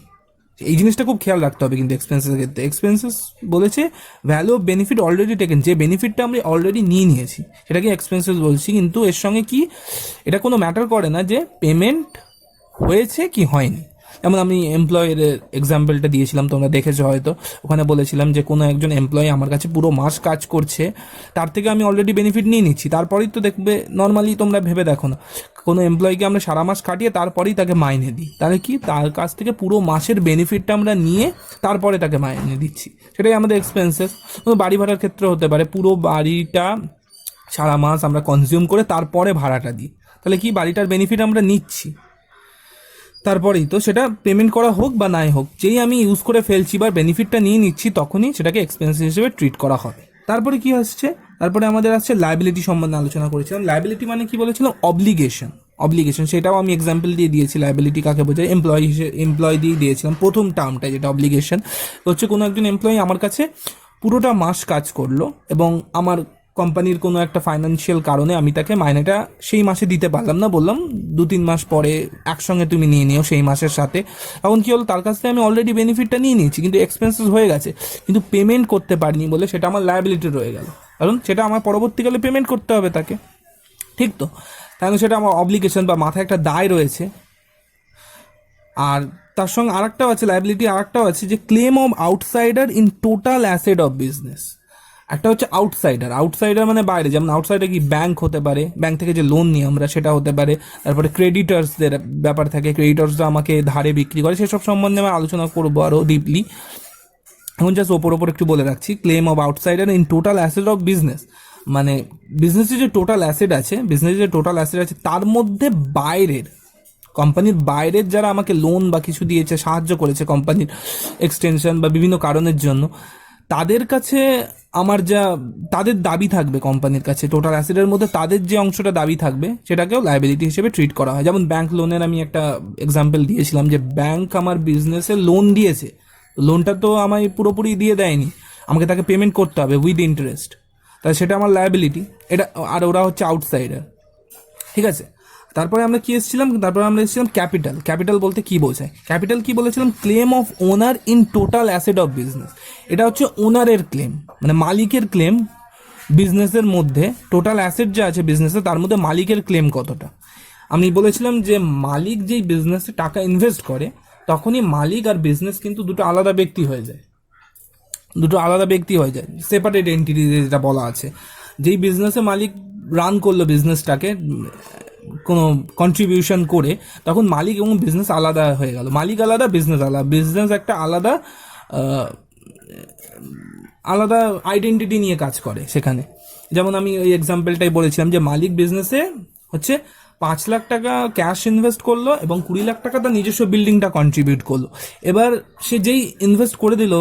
এই জিনিসটা খুব খেয়াল রাখতে হবে কিন্তু এক্সপেন্সেসের ক্ষেত্রে। এক্সপেন্সেস বলেছে value of benefit already taken, যে বেনিফিটটা আমরা অলরেডি নিয়ে নিয়েছি সেটাকে এক্সপেন্সেস বলছি। কিন্তু এর সঙ্গে কি, এটা কোনো ম্যাটার করে না যে পেমেন্ট হয়েছে কি হয়নি। যেমন আমি এমপ্লয়ের এক্সাম্পলটা দিয়েছিলাম, তোমরা দেখেছো হয়তো, ওখানে বলেছিলাম যে কোনো একজন এমপ্লয়ি আমার কাছে পুরো মাস কাজ করছে, তার থেকে আমি অলরেডি বেনিফিট নিয়ে নিচ্ছি, তারপরেই তো দেখবে নর্মালি তোমরা ভেবে দেখো না, কোনো এমপ্লয়িকে আমরা সারা মাস কাটিয়ে তারপরেই তাকে মাইনে দিই, তাহলে কি তার কাছ থেকে পুরো মাসের বেনিফিটটা আমরা নিয়ে তারপরে তাকে মাইনে দিচ্ছি, সেটাই আমাদের এক্সপেন্সেস। বাড়ি ভাড়ার ক্ষেত্রে হতে পারে, পুরো বাড়িটা সারা মাস আমরা কনজিউম করে তারপরে ভাড়াটা দিই, তাহলে কি বাড়িটার বেনিফিট আমরা নিচ্ছি, তারপরেই তো সেটা পেমেন্ট করা হোক বা নাই হোক, যেই আমি ইউজ করে ফেলছি বা বেনিফিটটা নিয়ে নিচ্ছি তখনই সেটাকে এক্সপেন্স হিসেবে ট্রিট করা হবে। তারপরে কি আসছে, তারপরে আমাদের আসছে লায়াবিলিটি সম্বন্ধে আলোচনা করেছিলাম। লায়াবিলিটি মানে কি বলেছিলাম, অব্লিগেশন, সেটাও আমি এক্সাম্পল দিয়ে দিয়েছি। লায়াবিলিটি কাকে বোঝায়, এমপ্লয় দিয়ে দিয়েছিলাম প্রথম টার্মটা, যেটা অব্লিগেশন হচ্ছে কোনো একজন এমপ্লয়ি আমার কাছে পুরোটা মাস কাজ করলো এবং আমার কোম্পানির কোনো একটা ফাইন্যান্সিয়াল কারণে আমি তাকে মাইনেটা সেই মাসে দিতে পারলাম না, বললাম 2-3 মাস পরে একসঙ্গে তুমি নিয়ে নিও সেই মাসের সাথে। এখন কি হলো, তার কাছ থেকে আমি অলরেডি বেনিফিটটা নিয়ে নিয়েছি কিন্তু এক্সপেন্সেস হয়ে গেছে, কিন্তু পেমেন্ট করতে পারিনি বলে সেটা আমার লায়াবিলিটি রয়ে গেল, কারণ সেটা আমার পরবর্তীকালে পেমেন্ট করতে হবে তাকে, ঠিক তো, তাহলে সেটা আমার অব্লিগেশন বা মাথায় একটা দায় রয়েছে। আর তার সঙ্গে আরেকটাও আছে লায়াবিলিটি, আরেকটাও আছে যে claim of outsider in total asset of business. একটা হচ্ছে আউটসাইডার মানে বাইরে, যেমন আউটসাইডার কি ব্যাংক হতে পারে, ব্যাংক থেকে যে লোন নিই আমরা সেটা হতে পারে, তারপরে ক্রেডিটার্সদের ব্যাপার থাকে, ক্রেডিটার্সরা আমাকে ধারে বিক্রি করে, সেসব সম্বন্ধে আমি আলোচনা করবো আরও ডিপলি। এখন জাস্ট ওপর একটু বলে রাখছি, claim of outsider in total asset of business মানে বিজনেসের যে টোটাল অ্যাসেট আছে তার মধ্যে বাইরের, কোম্পানির বাইরের যারা আমাকে লোন বা কিছু দিয়েছে, সাহায্য করেছে কোম্পানির এক্সটেনশন বা বিভিন্ন কারণের জন্য, তাদের কাছে আমার তাদের দাবি থাকবে কোম্পানির কাছে, টোটাল অ্যাসেটের মধ্যে তাদের যে অংশটা দাবি থাকবে সেটাকেও লায়াবিলিটি হিসেবে ট্রিট করা হয়। যেমন ব্যাংক লোনের আমি একটা এক্সাম্পল দিয়েছিলাম, যে ব্যাংক আমার বিজনেসে লোন দিয়েছে, লোনটা তো আমায় পুরোপুরি দিয়ে দেয়নি, আমাকে তাকে পেমেন্ট করতে হবে উইথ ইন্টারেস্ট, তাই সেটা আমার লায়াবিলিটি, এটা। আর ওরা হচ্ছে আউটসাইডার, ঠিক আছে। তারপরে আমরা এসেছিলাম ক্যাপিটাল বলতে কি বোঝায়, ক্যাপিটাল কি বলেছিলাম, claim of owner in total asset of business. এটা হচ্ছে ওনারের ক্লেম, মানে মালিকের ক্লেম বিজনেসের মধ্যে, টোটাল অ্যাসেট যা আছে বিজনেসে তার মধ্যে মালিকের ক্লেম কতটা। আমি বলেছিলাম যে মালিক যেই বিজনেসে টাকা ইনভেস্ট করে তখনই মালিক আর বিজনেস কিন্তু দুটো আলাদা ব্যক্তি হয়ে যায়, সেপারেট এন্টিটি যেটা বলা আছে। যেই বিজনেসে মালিক রান করলো বিজনেসটাকে কোনো কন্ট্রিবিউশন করে, তখন মালিক এবং বিজনেস আলাদা হয়ে গেল, মালিক আলাদা বিজনেস আলাদা, বিজনেস একটা আলাদা আইডেন্টিটি নিয়ে কাজ করে সেখানে। যেমন আমি ওই এক্সাম্পলটাই বলেছিলাম যে মালিক বিজনেসে হচ্ছে 5 লাখ টাকা ক্যাশ ইনভেস্ট করলো এবং 20 লাখ টাকা তার নিজস্ব বিল্ডিংটা কন্ট্রিবিউট করলো। এবার সে যেই ইনভেস্ট করে দিল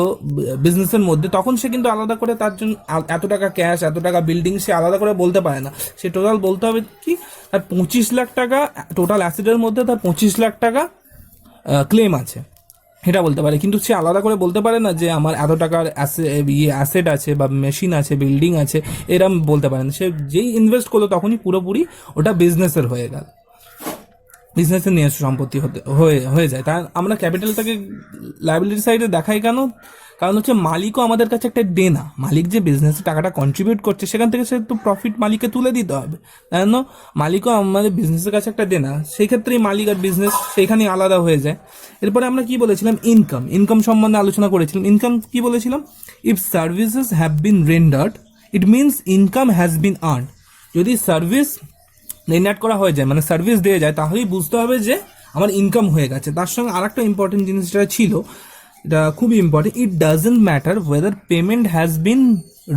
বিজনেসের মধ্যে, তখন সে কিন্তু আলাদা করে তার জন্য এত টাকা ক্যাশ, এত টাকা বিল্ডিং সে আলাদা করে বলতে পারে না, সে টোটাল বলতে হবে কি, তার 25 লাখ টাকা টোটাল অ্যাসেটের মধ্যে তার 25 লাখ টাকা ক্লেম আছে, এটা বলতে পারে, কিন্তু সে আলাদা করে বলতে পারে না যে আমার এত টাকার অ্যাসেট আছে বা মেশিন আছে, বিল্ডিং আছে, এরম বলতে পারে না। সে যেই ইনভেস্ট করলো তখনই পুরোপুরি ওটা বিজনেসের হয়ে গেল, বিজনেসের নিজস্ব সম্পত্তি হয়ে যায়। তাই আমরা ক্যাপিটালটাকে লায়াবিলিটি সাইডে দেখাই কেন? কারণ হচ্ছে মালিকও আমাদের কাছে একটা দেনা। মালিক যে বিজনেসে টাকাটা কন্ট্রিবিউট করছে সেখান থেকে সে তো প্রফিট মালিককে তুলে দিতে হবে, তাই না? মালিকও আমাদের বিজনেসের কাছে একটা দেনা, সেই ক্ষেত্রেই মালিক আর বিজনেস সেইখানেই আলাদা হয়ে যায়। এরপরে আমরা কি বলেছিলাম? ইনকাম সম্বন্ধে আলোচনা করেছিলাম। ইনকাম কি বলেছিলাম? If services have been rendered it means income has bin earn. যদি সার্ভিস রেন্ডার্ড করা হয়ে যায়, মানে সার্ভিস দিয়ে যায়, তাহলেই বুঝতে হবে যে আমার ইনকাম হয়ে গেছে। তার সঙ্গে আর একটা ইম্পর্টেন্ট জিনিস যেটা ছিল, এটা খুবই important, it doesn't matter whether payment has bin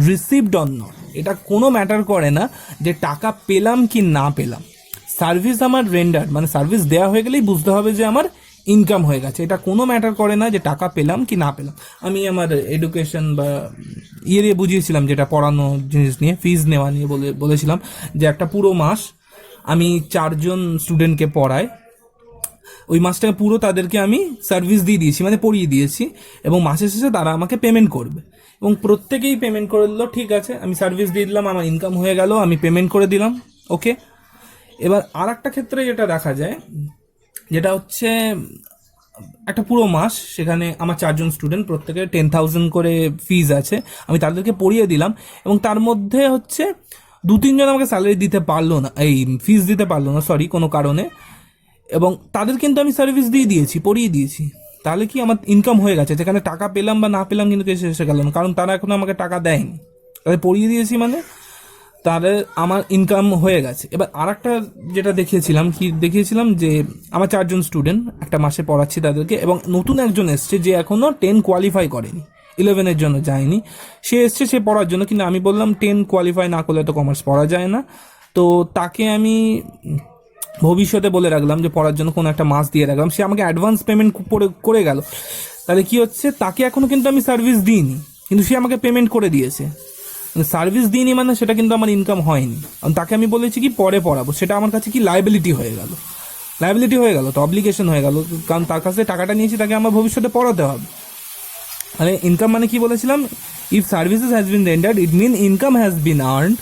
received or not. এটা কোনো ম্যাটার করে না যে টাকা পেলাম কি না পেলাম। সার্ভিস আমার রেন্ডার, মানে সার্ভিস দেওয়া হয়ে গেলেই বুঝতে হবে যে আমার ইনকাম হয়ে গেছে। এটা কোনো ম্যাটার করে না যে টাকা পেলাম কি না পেলাম। আমি আমার এডুকেশন বা দিয়ে বুঝিয়েছিলাম, যেটা পড়ানো জিনিস নিয়ে, ফিজ নেওয়া নিয়ে বলেছিলাম যে একটা পুরো মাস আমি 4 জন স্টুডেন্টকে পড়াই, ওই মাসটাকে পুরো তাদেরকে আমি সার্ভিস দিয়ে দিয়েছি, মানে পড়িয়ে দিয়েছি, এবং মাসের শেষে তারা আমাকে পেমেন্ট করবে, এবং প্রত্যেকেই পেমেন্ট করে দিল। ঠিক আছে, আমি সার্ভিস দিয়ে দিলাম, আমার ইনকাম হয়ে গেল, আমি পেমেন্ট করে দিলাম, ওকে। এবার আর একটা ক্ষেত্রে যেটা দেখা যায়, যেটা হচ্ছে একটা পুরো মাস, সেখানে আমার 4 জন স্টুডেন্ট, প্রত্যেকের 10,000 করে ফিজ আছে, আমি তাদেরকে পড়িয়ে দিলাম, এবং তার মধ্যে হচ্ছে 2-3 জন আমাকে স্যালারি দিতে পারলো না, এই ফিজ দিতে পারলো না, সরি, কোনো কারণে, এবং তাদের কিন্তু আমি সার্ভিস দিয়ে দিয়েছি, পড়িয়ে দিয়েছি। তাহলে কি আমার ইনকাম হয়ে গেছে? যেখানে টাকা পেলাম বা না পেলাম কিন্তু কিছু এসে গেল না, কারণ তারা এখনো আমাকে টাকা দেয়নি, তাদের পড়িয়ে দিয়েছি, মানে তাদের আমার ইনকাম হয়ে গেছে। এবার আর একটা যেটা দেখিয়েছিলাম যে আমার 4 জন স্টুডেন্ট একটা মাসে পড়াচ্ছি তাদেরকে, এবং নতুন একজন এসছে যে এখনো 10 কোয়ালিফাই করেনি, 11-এর জন্য যায়নি, সে এসছে সে পড়ার জন্য, কিন্তু আমি বললাম 10 কোয়ালিফাই না করলে তো কমার্স পড়া যায় না। তো তাকে আমি ভবিষ্যতে বলে রাখলাম যে পড়ার জন্য কোনো একটা মাস দিয়ে রাখলাম, সে আমাকে অ্যাডভান্স পেমেন্ট করে গেল। তাহলে কি হচ্ছে, তাকে এখনো কিন্তু আমি সার্ভিস দিইনি, কিন্তু সে আমাকে পেমেন্ট করে দিয়েছে। সার্ভিস দিইনি মানে সেটা কিন্তু আমার ইনকাম হয়নি, কারণ তাকে আমি বলেছি কি পরে পড়াবো, সেটা আমার কাছে কি লায়াবিলিটি হয়ে গেল, তো অব্লিগেশন হয়ে গেল, কারণ তার কাছে টাকাটা নিয়েছি, তাকে আমার ভবিষ্যতে পড়াতে হবে। মানে ইনকাম মানে কি বলেছিলাম? If services has been rendered it mean income has been earned,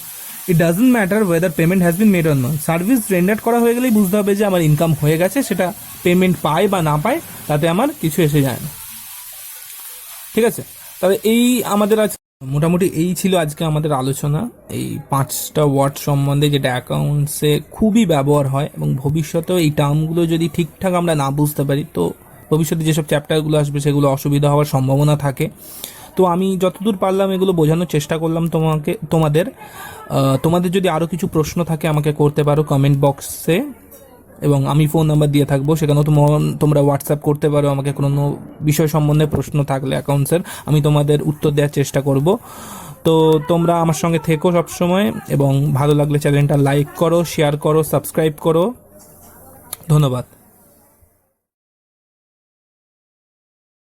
it doesn't matter whether payment has been made or not. Service rendered করা হয়ে গেলেই বুঝতে হবে যে আমার ইনকাম হয়ে গেছে, সেটা পেমেন্ট পায় বা না পায় তাতে আমার কিছু এসে যায় না। ঠিক আছে, তবে এই আমাদের আজ মোটামুটি এই ছিল আজকে আমাদের আলোচনা, এই 5টা ওয়ার্ড সম্বন্ধে, যেটা অ্যাকাউন্টসে খুবই ব্যবহার হয়, এবং ভবিষ্যতেও এই টার্মগুলো যদি ঠিকঠাক আমরা না বুঝতে পারি, তো ভবিষ্যতে যেসব চ্যাপ্টারগুলো আসবে সেগুলো অসুবিধা হওয়ার সম্ভাবনা থাকে। তো আমি যতদূর পারলাম এগুলো বোঝানোর চেষ্টা করলাম তোমাদের যদি আরও কিছু প্রশ্ন থাকে আমাকে করতে পারো কমেন্ট বক্সে, এবং আমি ফোন নাম্বার দিয়ে থাকবো, সেখানেও তোমরা হোয়াটসঅ্যাপ করতে পারো আমাকে কোনো বিষয় সম্বন্ধে প্রশ্ন থাকলে অ্যাকাউন্টসের, আমি তোমাদের উত্তর দেওয়ার চেষ্টা করব। তো তোমরা আমার সঙ্গে থেকো সবসময়, এবং ভালো লাগলে চ্যানেলটা লাইক করো, শেয়ার করো, সাবস্ক্রাইব করো। ধন্যবাদ।